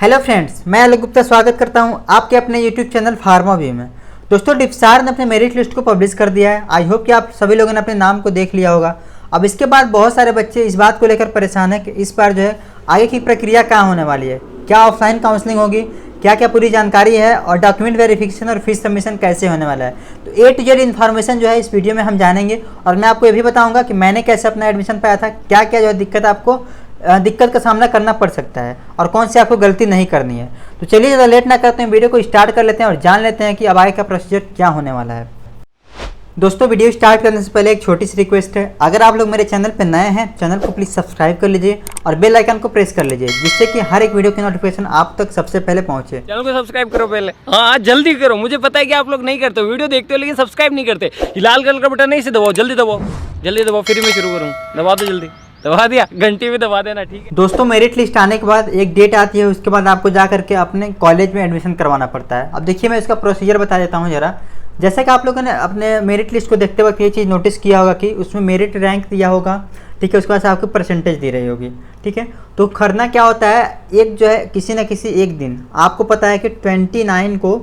Hello friends, मैं अलग गुप्ता स्वागत करता हूं आपके अपने यूट्यूब चैनल फार्मा व्यू में। दोस्तों, डिप्सार ने अपने मेरिट लिस्ट को पब्लिश कर दिया है। आई होप कि आप सभी लोगों ने अपने नाम को देख लिया होगा। अब इसके बाद बहुत सारे बच्चे इस बात को लेकर परेशान हैं कि इस बार जो है आगे की प्रक्रिया क्या होने वाली है, क्या ऑफलाइन काउंसलिंग होगी, क्या क्या पूरी जानकारी है और डॉक्यूमेंट वेरिफिकेशन और फीस सबमिशन कैसे होने वाला है। तो A to Z इन्फॉर्मेशन जो है इस वीडियो में हम जानेंगे और मैं आपको ये भी बताऊंगा कि मैंने कैसे अपना एडमिशन पाया था, क्या क्या जो है दिक्कत का सामना करना पड़ सकता है और कौन सी आपको गलती नहीं करनी है। तो चलिए ज़्यादा लेट ना करते हैं, वीडियो को स्टार्ट कर लेते हैं और जान लेते हैं कि अब आगे का प्रोसीजर क्या होने वाला है। दोस्तों, वीडियो स्टार्ट करने से पहले एक छोटी सी रिक्वेस्ट है, अगर आप लोग मेरे चैनल पर नए हैं, चैनल को प्लीज़ सब्सक्राइब कर लीजिए और बेल आइकन को प्रेस कर लीजिए, जिससे कि हर एक वीडियो की नोटिफिकेशन आप तक सबसे पहले पहुंचे। चैनल को सब्सक्राइब करो पहले। हाँ, जल्दी करो। मुझे पता है कि आप लोग नहीं करते हो, वीडियो देखते हो लेकिन सब्सक्राइब नहीं करते। लाल कलर का बटन नहीं से दबाओ, जल्दी दबाओ, जल्दी दबाओ, फिर मैं शुरू करूँ। दबा दो, जल्दी दबा दिया, घंटी भी दबा देना, ठीक है। दोस्तों, मेरिट लिस्ट आने के बाद एक डेट आती है, उसके बाद आपको जा करके अपने कॉलेज में एडमिशन करवाना पड़ता है। अब देखिए, मैं इसका प्रोसीजर बता देता हूँ ज़रा। जैसे कि आप लोगों ने अपने मेरिट लिस्ट को देखते वक्त ये चीज़ नोटिस किया होगा कि उसमें मेरिट रैंक दिया होगा, ठीक है, उसके बाद से आपको परसेंटेज दी रही होगी, ठीक है। तो करना क्या होता है, एक जो है किसी न किसी एक दिन आपको पता है कि 29 को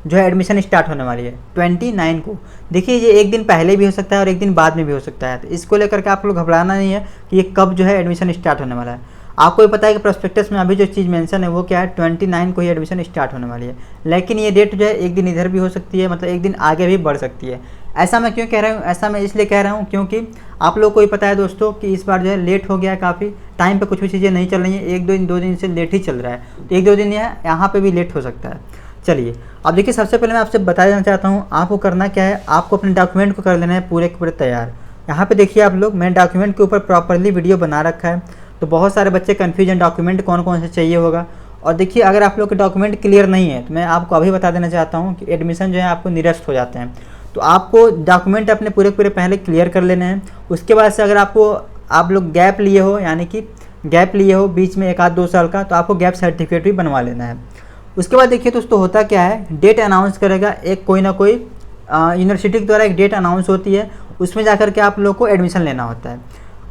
जो है एडमिशन स्टार्ट होने वाली है। 29 को, देखिए ये एक दिन पहले भी हो सकता है और एक दिन बाद में भी हो सकता है। तो इसको लेकर के आप लोग घबराना नहीं है कि ये कब जो है एडमिशन स्टार्ट होने वाला है। आपको ये पता है कि प्रोस्पेक्टस में अभी जो चीज़ मेंशन है वो क्या है, 29 को ही एडमिशन स्टार्ट होने वाली है। लेकिन ये डेट जो है एक दिन इधर भी हो सकती है, मतलब एक दिन आगे भी बढ़ सकती है। ऐसा मैं क्यों कह रहा हूँ, ऐसा मैं इसलिए कह रहा हूँ क्योंकि आप लोग को ही पता है दोस्तों कि इस बार जो है लेट हो गया है, काफ़ी टाइम पे कुछ भी चीज़ें नहीं चल रही हैं। एक दो दिन से लेट ही चल रहा है, तो एक दो दिन यहाँ पे भी लेट हो सकता है। चलिए, अब देखिए, सबसे पहले मैं आपसे बता देना चाहता हूँ आपको करना क्या है। आपको अपने डॉक्यूमेंट को कर लेना है पूरे के पूरे तैयार। यहाँ पे देखिए आप लोग, मैंने डॉक्यूमेंट के ऊपर प्रॉपरली वीडियो बना रखा है। तो बहुत सारे बच्चे कन्फ्यूजन डॉक्यूमेंट कौन कौन से चाहिए होगा। और देखिए, अगर आप लोग के डॉक्यूमेंट क्लियर नहीं है तो मैं आपको अभी बता देना चाहता हूँ कि एडमिशन जो है आपको निरस्त हो जाते हैं। तो आपको डॉक्यूमेंट अपने पूरे पूरे पहले क्लियर कर लेने हैं। उसके बाद से अगर आप लोग गैप लिए हो, यानी कि गैप लिए हो बीच में 1-2 साल का, तो आपको गैप सर्टिफिकेट भी बनवा लेना है। उसके बाद देखिए दोस्तों, होता क्या है, डेट अनाउंस करेगा एक कोई ना कोई यूनिवर्सिटी के द्वारा एक डेट अनाउंस होती है, उसमें जाकर के आप लोग को एडमिशन लेना होता है।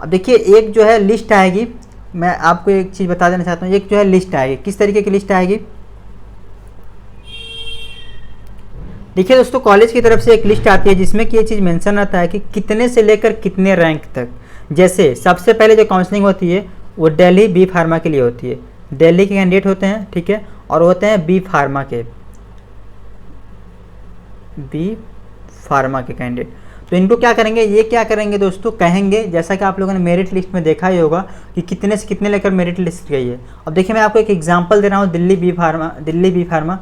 अब देखिए, एक जो है लिस्ट आएगी, मैं आपको एक चीज़ बता देना चाहता हूँ। एक जो है लिस्ट आएगी, किस तरीके की लिस्ट आएगी, देखिए दोस्तों, कॉलेज की तरफ से एक लिस्ट आती है जिसमें कि ये चीज़ मेंशन रहता है कि कितने से लेकर कितने रैंक तक। जैसे सबसे पहले जो काउंसलिंग होती है वो दिल्ली बी फार्मा के लिए होती है। दिल्ली के कैंडिडेट होते हैं, ठीक है, और होते हैं बी फार्मा के कैंडिडेट। तो इनको क्या करेंगे, ये क्या करेंगे दोस्तों, कहेंगे जैसा कि आप लोगों ने मेरिट लिस्ट में देखा ही होगा कि कितने से कितने लेकर मेरिट लिस्ट गई है। अब देखिए, मैं आपको एक एग्जांपल दे रहा हूँ, दिल्ली बी फार्मा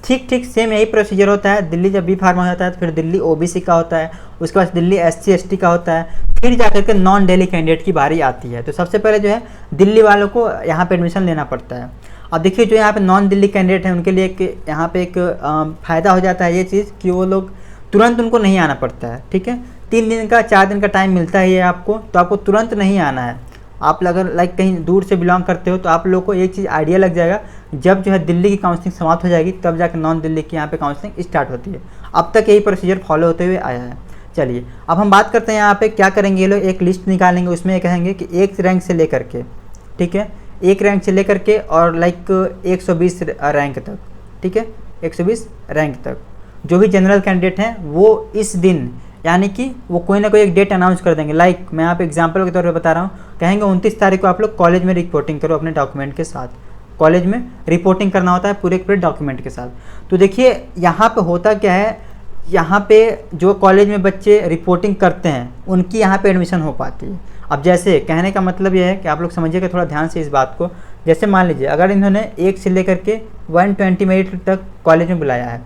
ठीक सेम यही प्रोसीजर होता है। दिल्ली जब बी फार्मा होता है तो फिर दिल्ली ओबीसी का होता है, उसके बाद दिल्ली SC ST का होता है, फिर जाकर के नॉन दिल्ली कैंडिडेट की बारी आती है। तो सबसे पहले जो है दिल्ली वालों को यहाँ पे एडमिशन लेना पड़ता है। अब देखिए, जो यहाँ पे नॉन दिल्ली कैंडिडेट हैं उनके लिए यहाँ पे एक फ़ायदा हो जाता है ये चीज़ कि वो लोग तुरंत उनको नहीं आना पड़ता है, ठीक है। 3 दिन का 4 दिन का टाइम मिलता है ये आपको, तो आपको तुरंत नहीं आना है। आप अगर कहीं दूर से बिलोंग करते हो तो आप लोग को एक चीज़ आइडिया लग जाएगा, जब जो है दिल्ली की काउंसलिंग समाप्त हो जाएगी तब जाकर नॉन दिल्ली की यहाँ पे काउंसलिंग स्टार्ट होती है। अब तक यही प्रोसीजर फॉलो होते हुए आया है। चलिए, अब हम बात करते हैं यहाँ पे क्या करेंगे। ये लोग एक लिस्ट निकालेंगे, उसमें कहेंगे कि एक रैंक से लेकर के, ठीक है, एक रैंक से लेकर के और 120 रैंक तक, ठीक है, 120 रैंक तक जो भी जनरल कैंडिडेट हैं वो इस दिन, यानी कि वो कोई ना कोई एक डेट अनाउंस कर देंगे। मैं यहाँ पे एग्जांपल के तौर पे बता रहा हूँ, कहेंगे 29 तारीख को आप लोग कॉलेज में रिपोर्टिंग करो अपने डॉक्यूमेंट के साथ। कॉलेज में रिपोर्टिंग करना होता है पूरे पूरे डॉक्यूमेंट के साथ। तो देखिए, यहाँ पे होता क्या है, यहाँ पे जो कॉलेज में बच्चे रिपोर्टिंग करते हैं उनकी यहाँ पे एडमिशन हो पाती है। अब जैसे कहने का मतलब यह है कि आप लोग समझिएगा थोड़ा ध्यान से इस बात को। जैसे मान लीजिए, अगर इन्होंने 1 से लेकर के 120 मेरिट तक कॉलेज में बुलाया है,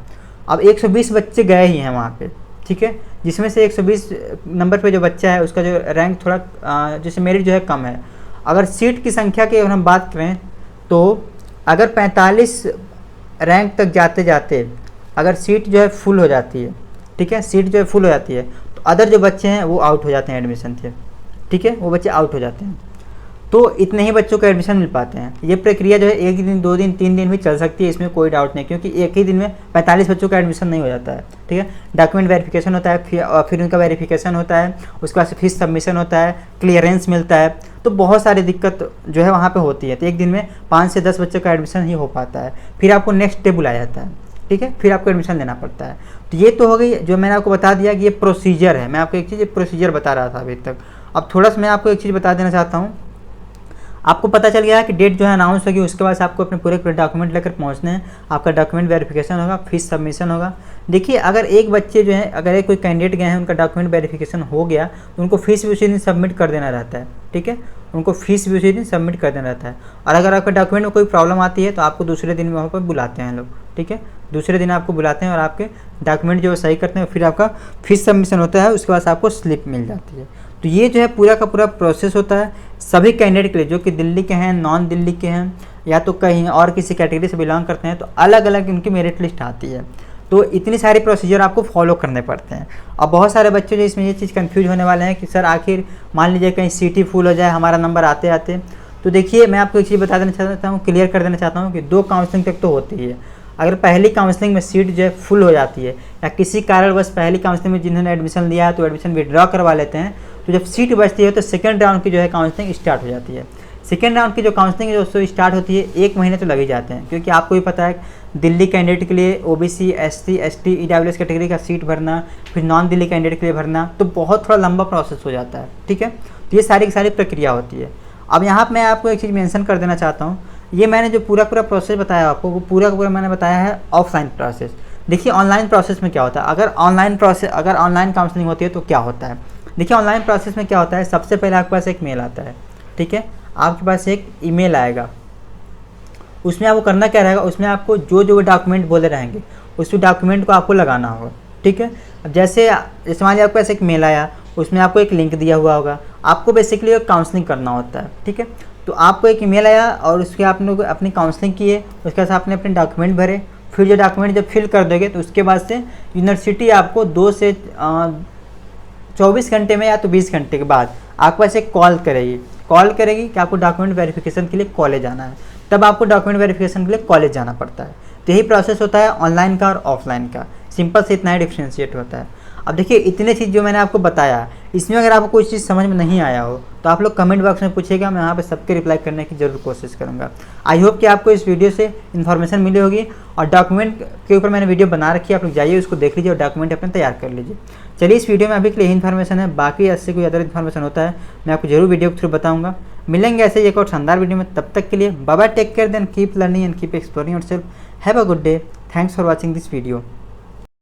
अब 120 बच्चे गए ही हैं वहाँ पे, ठीक है, जिसमें से 120 नंबर पे जो बच्चा है उसका जो रैंक थोड़ा जैसे मेरिट जो है कम है। अगर सीट की संख्या की अगर हम बात करें तो अगर 45 रैंक तक जाते जाते अगर सीट जो है फुल हो जाती है, ठीक है, सीट जो है फुल हो जाती है, तो अदर जो बच्चे हैं वो आउट हो जाते हैं एडमिशन से, ठीक है, वो बच्चे आउट हो जाते हैं। तो इतने ही बच्चों को एडमिशन मिल पाते हैं। ये प्रक्रिया जो है 1 दिन 2 दिन 3 दिन भी चल सकती है, इसमें कोई डाउट नहीं, क्योंकि एक ही दिन में 45 बच्चों का एडमिशन नहीं हो जाता है। ठीक है, डॉक्यूमेंट वेरिफिकेशन होता है, फिर उनका वेरिफिकेशन होता है, उसके बाद फीस सबमिशन होता है, क्लियरेंस मिलता है, तो बहुत सारी दिक्कत जो है वहाँ पे होती है। तो एक दिन में 5 से 10 बच्चों का एडमिशन ही हो पाता है, फिर आपको नेक्स्ट डे बुलाया जाता है। ठीक है, फिर आपको एडमिशन लेना पड़ता है। तो ये तो हो गई जो मैंने आपको बता दिया कि ये प्रोसीजर है। मैं आपको एक चीज़ प्रोसीजर बता रहा था अभी तक। अब थोड़ा सा मैं आपको एक चीज़ बता देना चाहता हूँ। आपको पता चल गया है कि डेट जो है अनाउंस होगी, उसके बाद आपको अपने पूरे डॉक्यूमेंट लेकर पहुंचने हैं। आपका डॉक्यूमेंट वेरिफिकेशन होगा, फीस सबमिशन होगा। देखिए, अगर एक बच्चे जो है, अगर एक कोई कैंडिडेट गए हैं, उनका डॉक्यूमेंट वेरिफिकेशन हो गया, तो उनको फीस भी उसी दिन सबमिट कर देना रहता है। ठीक है, उनको फीस भी उसी दिन सबमिट कर देना रहता है। और अगर आपके डॉक्यूमेंट में कोई प्रॉब्लम आती है तो आपको दूसरे दिन वहाँ पर बुलाते हैं लोग। ठीक है, दूसरे दिन आपको बुलाते हैं और आपके डॉक्यूमेंट जो सही करते हैं, फिर आपका फीस सबमिशन होता है, उसके बाद आपको स्लिप मिल जाती है। तो ये जो है पूरा का पूरा प्रोसेस होता है सभी कैंडिडेट के लिए, जो कि दिल्ली के हैं, नॉन दिल्ली के हैं, या तो कहीं और किसी कैटेगरी से बिलोंग करते हैं, तो अलग अलग उनकी मेरिट लिस्ट आती है। तो इतनी सारी प्रोसीजर आपको फॉलो करने पड़ते हैं। अब बहुत सारे बच्चे जो इसमें ये चीज़ कंफ्यूज होने वाले हैं कि सर आखिर मान लीजिए कहीं सीटी फुल हो जाए हमारा नंबर आते आते। तो देखिए, मैं आपको एक चीज़ बता देना चाहता हूँ, क्लियर कर देना चाहता हूँ कि 2 काउंसलिंग तक तो होती है। अगर पहली काउंसलिंग में सीट जो है फुल हो जाती है, या किसी कारणवश पहली काउंसलिंग में जिन्होंने एडमिशन लिया है तो एडमिशन विड्रॉ करवा लेते हैं, तो जब सीट बचती है तो सेकंड राउंड की जो है काउंसलिंग स्टार्ट हो जाती है। सेकंड राउंड की जो काउंसलिंग है दोस्तों स्टार्ट होती है, 1 महीने तो लग ही जाते हैं, क्योंकि आपको भी पता है दिल्ली कैंडिडेट के लिए OBC, SC, ST, EWS category का सीट भरना, फिर नॉन दिल्ली कैंडिडेट के लिए भरना, तो बहुत थोड़ा लंबा प्रोसेस हो जाता है। ठीक है, तो ये सारी की सारी प्रक्रिया होती है। अब यहाँ पर मैं आपको एक चीज़ मेंशन कर देना चाहता हूँ, ये मैंने जो पूरा प्रोसेस बताया आपको, वो पूरा का पूरा मैंने बताया है ऑफलाइन प्रोसेस। देखिए, ऑनलाइन प्रोसेस में क्या होता है, अगर ऑनलाइन काउंसलिंग होती है तो क्या होता है। देखिए, ऑनलाइन प्रोसेस में क्या होता है, सबसे पहले आपके पास एक मेल आता है। ठीक है, आपके पास एक ईमेल आएगा, उसमें आपको करना क्या रहेगा, उसमें आपको जो जो डॉक्यूमेंट बोले रहेंगे उस डॉक्यूमेंट को आपको लगाना होगा। ठीक है, अब जैसे मान लिया आपके पास एक मेल आया, उसमें आपको एक लिंक दिया हुआ होगा, आपको बेसिकली काउंसलिंग करना होता है। ठीक है, तो आपको एक ईमेल आया और उसके आपने अपनी काउंसलिंग की है, उसके बाद आपने अपने डॉक्यूमेंट भरे, फिर जो डॉक्यूमेंट जब फिल कर दोगे तो उसके बाद से यूनिवर्सिटी आपको 2 से 24 घंटे में या तो 20 घंटे के बाद आपके पास एक कॉल करेगी कि आपको डॉक्यूमेंट वेरिफिकेशन के लिए कॉलेज आना है। तब आपको डॉक्यूमेंट वेरिफिकेशन के लिए कॉलेज जाना पड़ता है। तो यही प्रोसेस होता है ऑनलाइन का और ऑफलाइन का, सिंपल से इतना ही डिफ्रेंशिएट होता है। अब देखिए, इतने चीज़ जो मैंने आपको बताया, इसमें अगर आपको कोई चीज़ समझ में नहीं आया हो तो आप लोग कमेंट बॉक्स में पूछिएगा, मैं वहाँ पे सबके रिप्लाई करने की जरूर कोशिश करूँगा। आई होप कि आपको इस वीडियो से इन्फॉर्मेशन मिली होगी, और डॉक्यूमेंट के ऊपर मैंने वीडियो बना रखी है, आप लोग जाइए उसको देख लीजिए और डॉक्यूमेंट अपने तैयार कर लीजिए। चलिए, इस वीडियो में अभी के लिए इन्फॉर्मेशन है, बाकी ऐसे कोई अदर इन्फॉर्मेशन होता है मैं आपको जरूर वीडियो के थ्रू बताऊँगा। मिलेंगे ऐसे ही एक और शानदार वीडियो में, तब तक के लिए bye bye, take care, then keep learning and keep exploring yourself. Have a good day, thanks for watching this video.